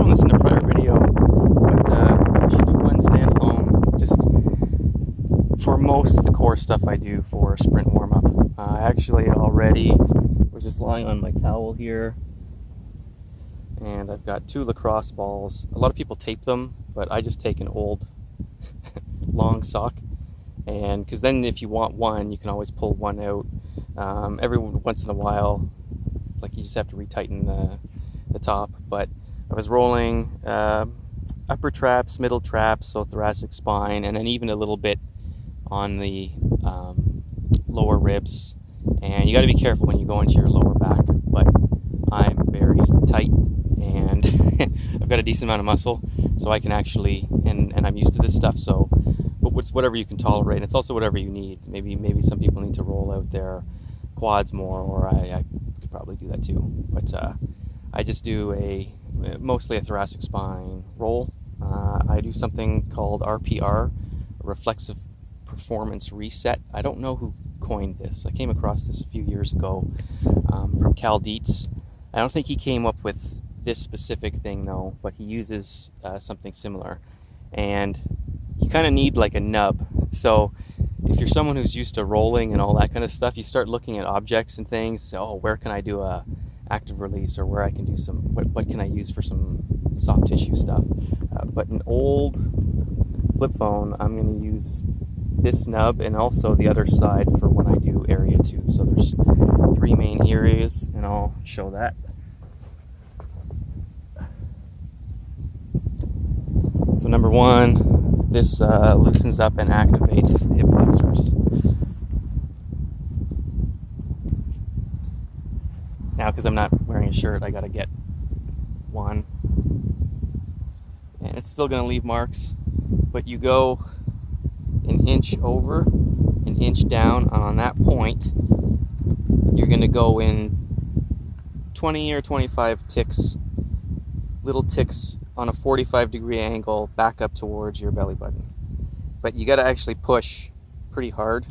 haven't listened to a prior video, but I should do one standalone just for most of the core stuff I do for sprint warm-up. I actually already was just lying on my towel here, and I've got 2 lacrosse balls. A lot of people tape them, but I just take an old long sock, and because then if you want one, you can always pull one out. Every once in a while, like you just have to retighten the top. But I was rolling upper traps, middle traps, so thoracic spine, and then even a little bit on the lower ribs. And you got to be careful when you go into your lower back, but I'm very tight and I've got a decent amount of muscle, so I can actually, and I'm used to this stuff, so but it's whatever you can tolerate. And it's also whatever you need. Maybe some people need to roll out their quads more, or I could probably do that too. But I just do mostly a thoracic spine roll. I do something called RPR, reflexive performance reset. I don't know who coined this. I came across this a few years ago from Cal Dietz. I don't think he came up with this specific thing though, but he uses something similar. And you kind of need like a nub. So if you're someone who's used to rolling and all that kind of stuff, you start looking at objects and things. Oh, where can I do a active release, or where I can do some, what can I use for some soft tissue stuff. But an old flip phone, I'm going to use this nub and also the other side for when I do area 2. So there's 3 main areas, and I'll show that. So number 1, this loosens up and activates hip flexors. Now, because I'm not wearing a shirt, I gotta get 1. And it's still gonna leave marks, but you go an inch over, an inch down, and on that point, you're gonna go in 20 or 25 ticks, little ticks on a 45-degree angle back up towards your belly button. But you gotta actually push pretty hard.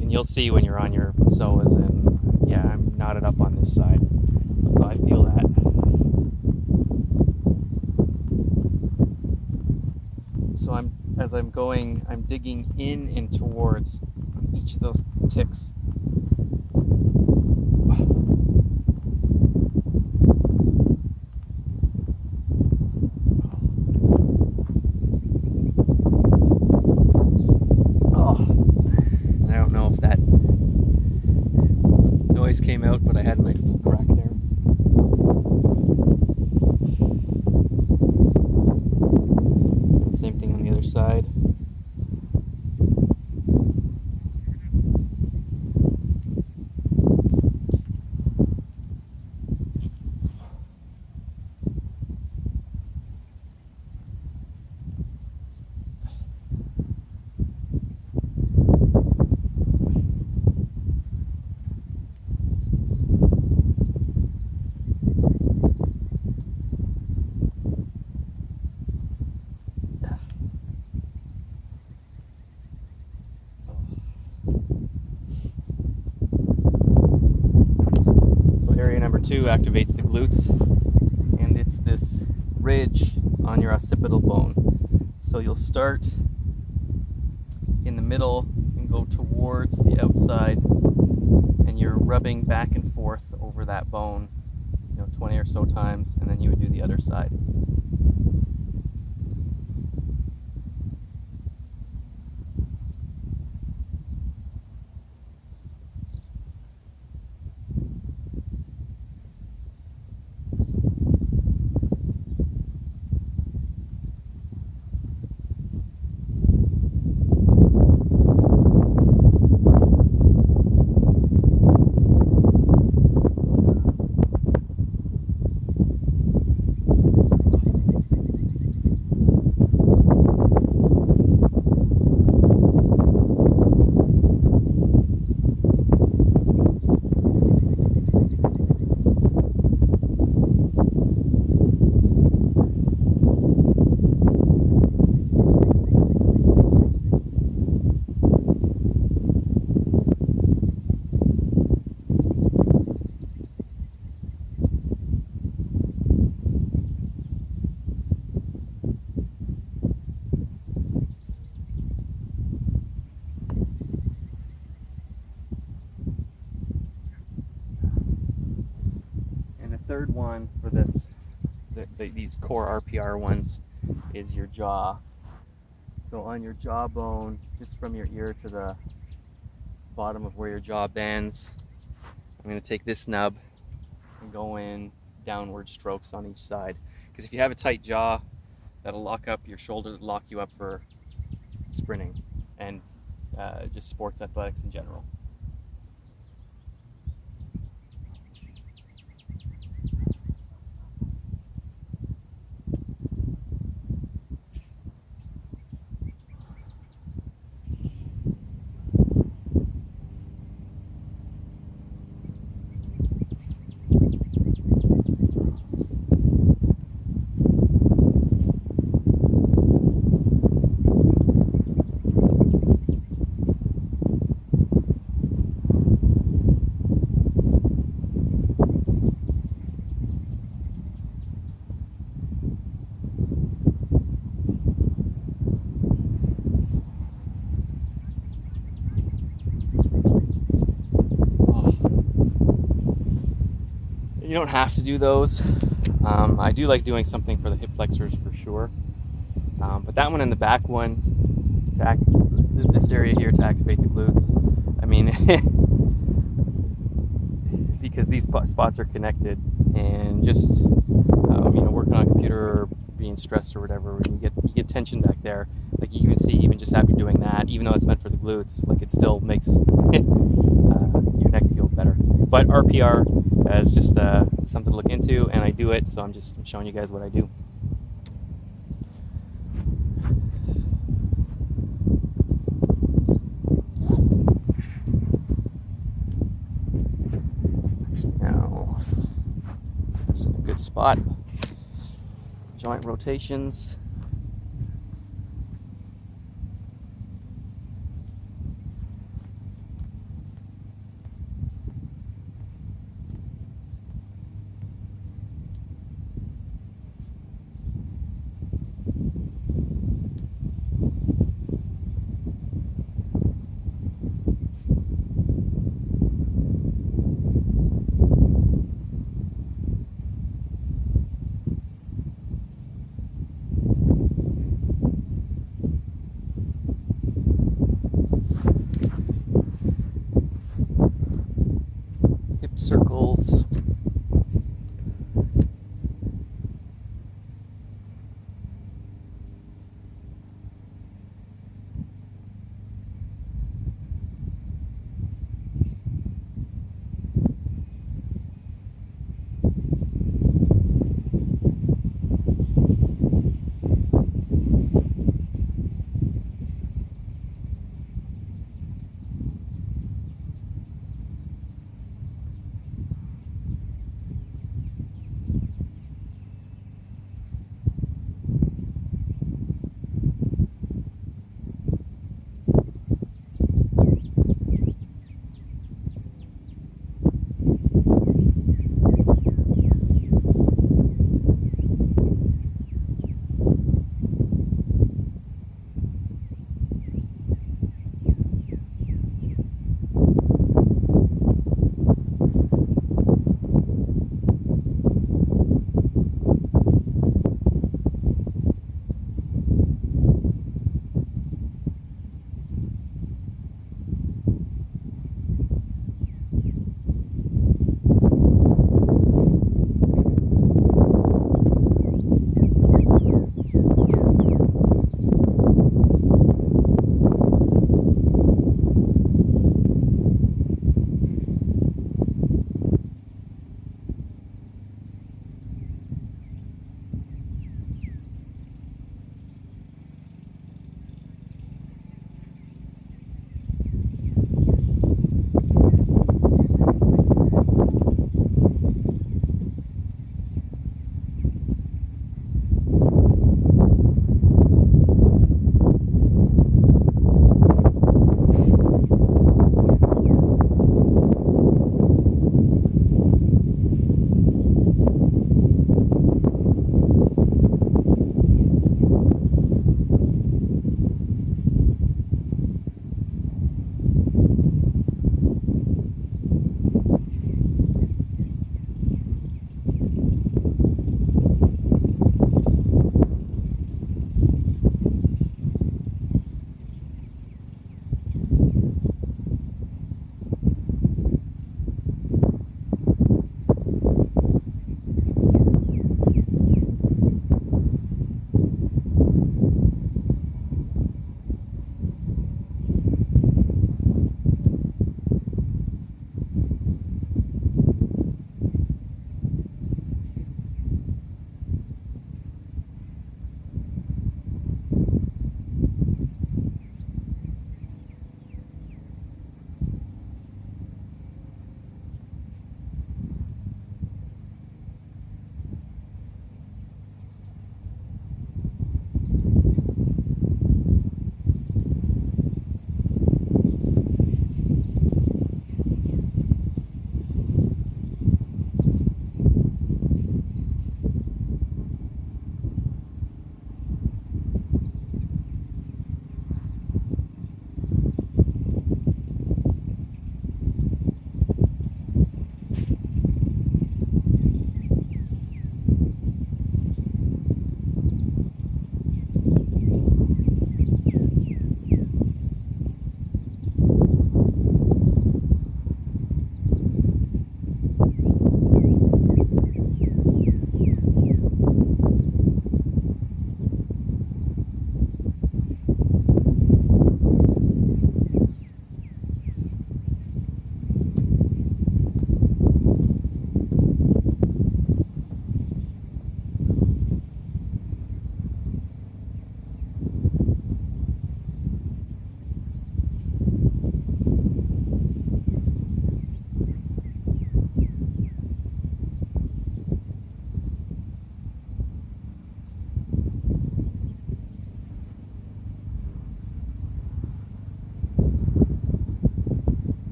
And you'll see when you're on your psoas, and yeah, I'm knotted up on this side, so I feel that. So as I'm going, I'm digging in and towards each of those ticks. Came out, but I had a nice little crack there. And same thing on the other side. Number 2 activates the glutes, and it's this ridge on your occipital bone. So you'll start in the middle and go towards the outside, and you're rubbing back and forth over that bone, 20 or so times, and then you would do the other side. third one for this, these core RPR ones, is your jaw. So on your jawbone, just from your ear to the bottom of where your jaw bends, I'm going to take this nub and go in downward strokes on each side. Because if you have a tight jaw, that'll lock up your shoulder, lock you up for sprinting and just sports athletics in general. You don't have to do those. I do like doing something for the hip flexors for sure. But that one and the back one, this area here to activate the glutes, I mean, because these spots are connected, and just working on a computer or being stressed or whatever, you get tension back there. Like you can see, even just after doing that, even though it's meant for the glutes, like it still makes your neck feel better. But RPR is just something to look into, and I do it, so I'm showing you guys what I do. Now, put this in a good spot. Joint rotations. Circles.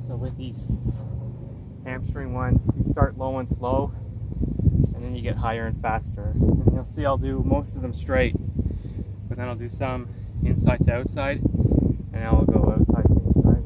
So with these hamstring ones, you start low and slow, and then you get higher and faster. And you'll see I'll do most of them straight, but then I'll do some inside to outside, and I'll go outside to inside.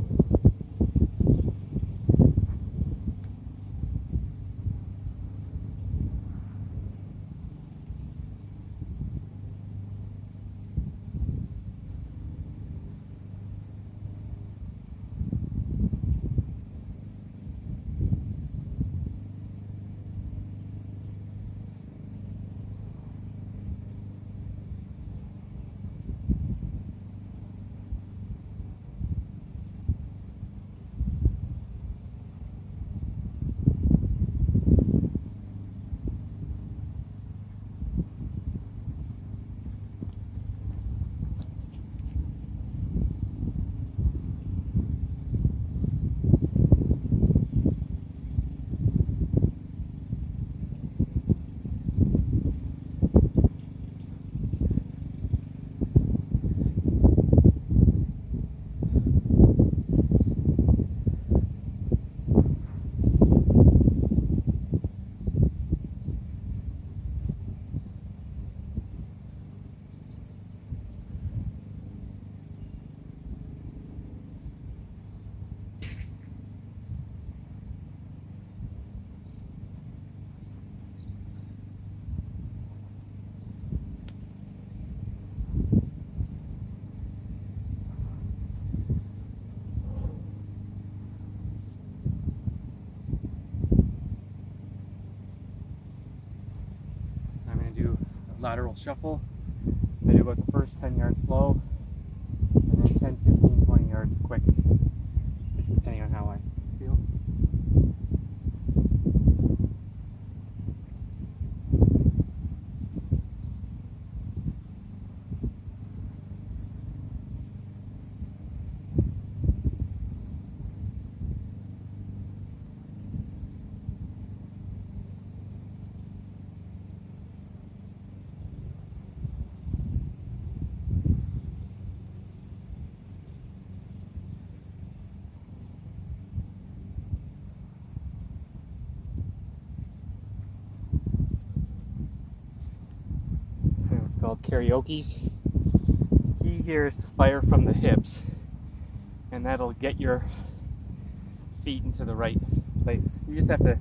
I'm going to do a lateral shuffle. I do about the first 10 yards slow, and then 10, 15, 20 yards quick, just depending on how I feel. It's called Cariocas. The key here is to fire from the hips, and that'll get your feet into the right place. You just have to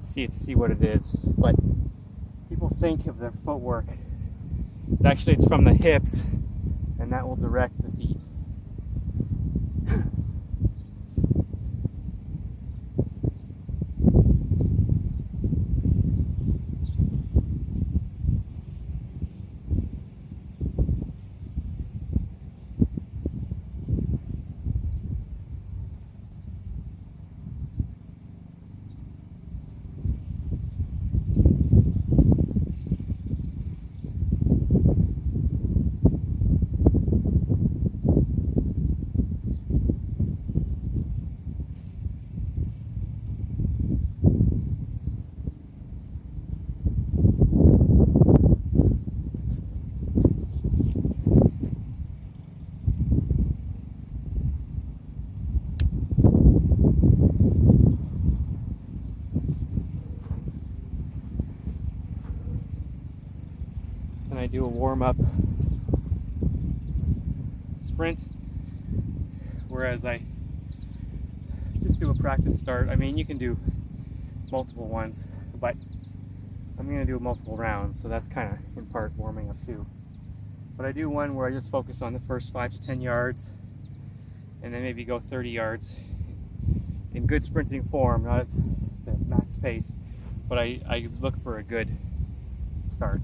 see it to see what it is. But people think of their footwork. It's from the hips, and that will direct the feet. And I do a warm-up sprint, whereas I just do a practice start. I mean, you can do multiple ones, but I'm going to do multiple rounds, so that's kind of in part warming up too. But I do one where I just focus on the first 5 to 10 yards, and then maybe go 30 yards in good sprinting form, not at the max pace, but I look for a good start.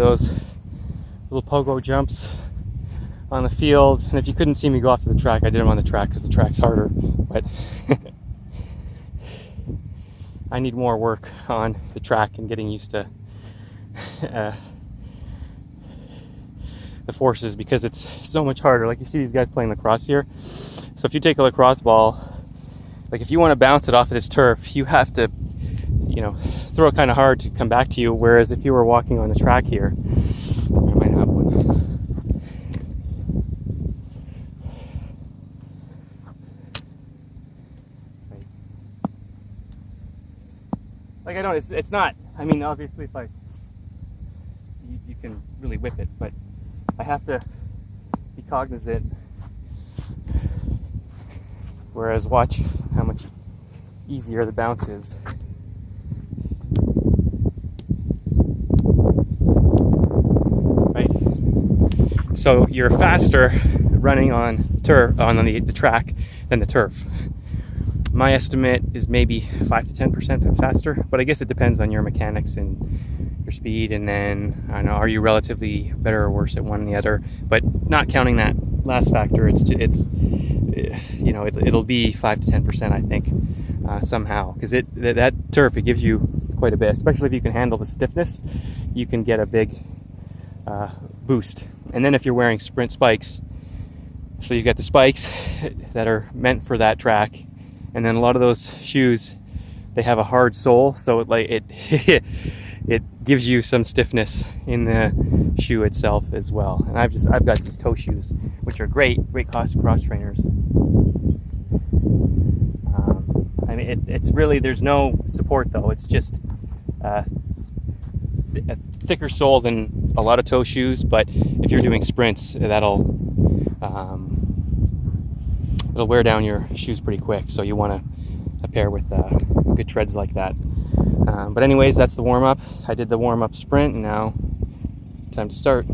those little pogo jumps on the field. And if you couldn't see me go off to the track, I did them on the track because the track's harder. But I need more work on the track and getting used to the forces, because it's so much harder. Like you see these guys playing lacrosse here. So if you take a lacrosse ball, like if you want to bounce it off of this turf, you have to, you know, throw it kind of hard to come back to you. Whereas if you were walking on the track here, I might have one. Like I don't, it's not, I mean, obviously if you can really whip it, but I have to be cognizant. Whereas watch how much easier the bounce is. Right? So you're faster running on turf, on the track than the turf. My estimate is maybe 5 to 10% faster, but I guess it depends on your mechanics and your speed, and then I don't know, are you relatively better or worse at one than the other? But not counting that last factor, it's you know, it'll be 5 to 10%, I think, somehow, because that turf, it gives you quite a bit, especially if you can handle the stiffness. You can get a big boost. And then if you're wearing sprint spikes, so you've got the spikes that are meant for that track. And then a lot of those shoes, they have a hard sole, so it gives you some stiffness in the shoe itself as well. And I've got these toe shoes, which are great cross trainers. I mean, it's really, there's no support though. It's just a thicker sole than a lot of toe shoes. But if you're doing sprints, it'll wear down your shoes pretty quick, so you want a pair with good treads like that. But anyways, that's the warm-up. I did the warm-up sprint, and now time to start.